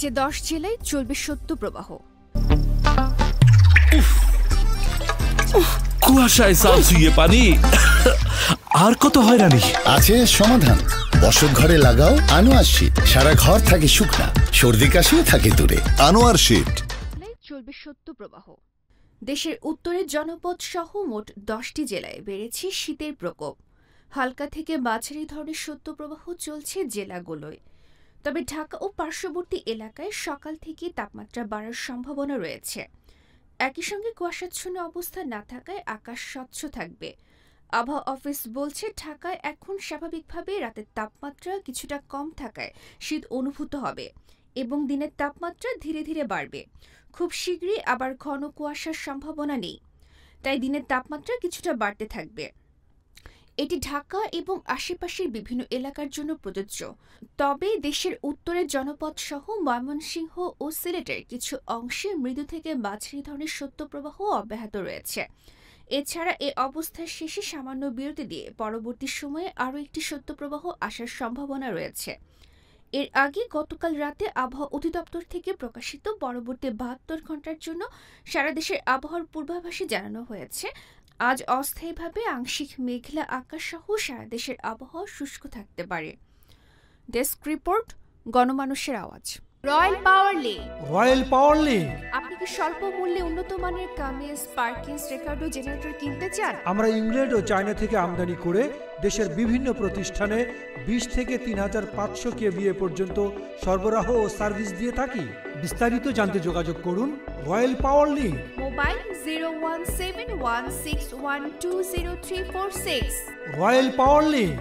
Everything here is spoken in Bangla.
রাজ্যে 10 জেলায় চলবে শৈত্যপ্রবাহ। কুয়াশায় সালসুইয়ে পানি আর কত হয়রানি আছে সমাধান। বসত ঘরে লাগাও আনোয়ার শীট, সারা ঘর থাকে শুকনা, সর্দি কাশিও থাকে দূরে। আনোয়ার শীট। চলবে শৈত্যপ্রবাহ। দেশের উত্তরের জনপদ সহ মোট 10টি জেলায় বেড়েছে শীতের প্রকোপ। হালকা থেকে মাঝারি ধরনের শৈত্যপ্রবাহ চলছে জেলাগুলোয়। তবে ঢাকা ও পার্শ্ববর্তী এলাকায় সকাল থেকে তাপমাত্রা বাড়ার সম্ভাবনা রয়েছে। একই সঙ্গে কুয়াশাচ্ছন্ন অবস্থা না থাকায় আকাশ স্বচ্ছ থাকবে। আবহাওয়া অফিস বলছে, ঢাকায় এখন স্বাভাবিকভাবে রাতের তাপমাত্রা কিছুটা কম থাকায় শীত অনুভূত হবে এবং দিনের তাপমাত্রা ধীরে ধীরে বাড়বে। খুব শীঘ্রই আবার ঘন কুয়াশার সম্ভাবনা নেই, তাই দিনের তাপমাত্রা কিছুটা বাড়তে থাকবে। এটি ঢাকা এবং আশেপাশের বিভিন্ন এলাকার জন্য প্রযোজ্য। তবে দেশের উত্তরের জনপদ সহ ময়মনসিংহ ও সিলেটের কিছু অংশে মৃদু থেকে মাঝারি ধরনের শৈত্যপ্রবাহ অব্যাহত রয়েছে। এছাড়া এ অবস্থার শেষে সামান্য বিরতি দিয়ে পরবর্তী সময়ে আরও একটি শৈত্যপ্রবাহ আসার সম্ভাবনা রয়েছে। এর আগে গতকাল রাতে আবহাওয়া অধিদপ্তর থেকে প্রকাশিত পরবর্তী 72 ঘণ্টার জন্য সারা দেশের আবহাওয়ার পূর্বাভাসে জানানো হয়েছে, আজ অস্থায়ীভাবে আংশিক মেঘলা আকাশ সহ সারা দেশের আবহাওয়া শুষ্ক থাকতে পারে। ডেস্ক রিপোর্ট, গণমানুষের আওয়াজ। রয়্যাল পাওয়ার লিঙ্ক। আপনি কি স্বল্প মূল্যে উন্নত মানের কামিজ, পার্কিংস, রেকর্ডো জেনারেটর কিনতে চান? আমরা ইংল্যান্ড ও চায়না থেকে আমদানি করে দেশের বিভিন্ন প্রতিষ্ঠানে 20 থেকে 3500 কেভিএ পর্যন্ত সরবরাহ ও সার্ভিস দিয়ে থাকি। বিস্তারিত জানতে যোগাযোগ করুন রয়্যাল পাওয়ার লিঙ্ক। মোবাইল 01716120346। রয়্যাল পাওয়ার লিঙ্ক।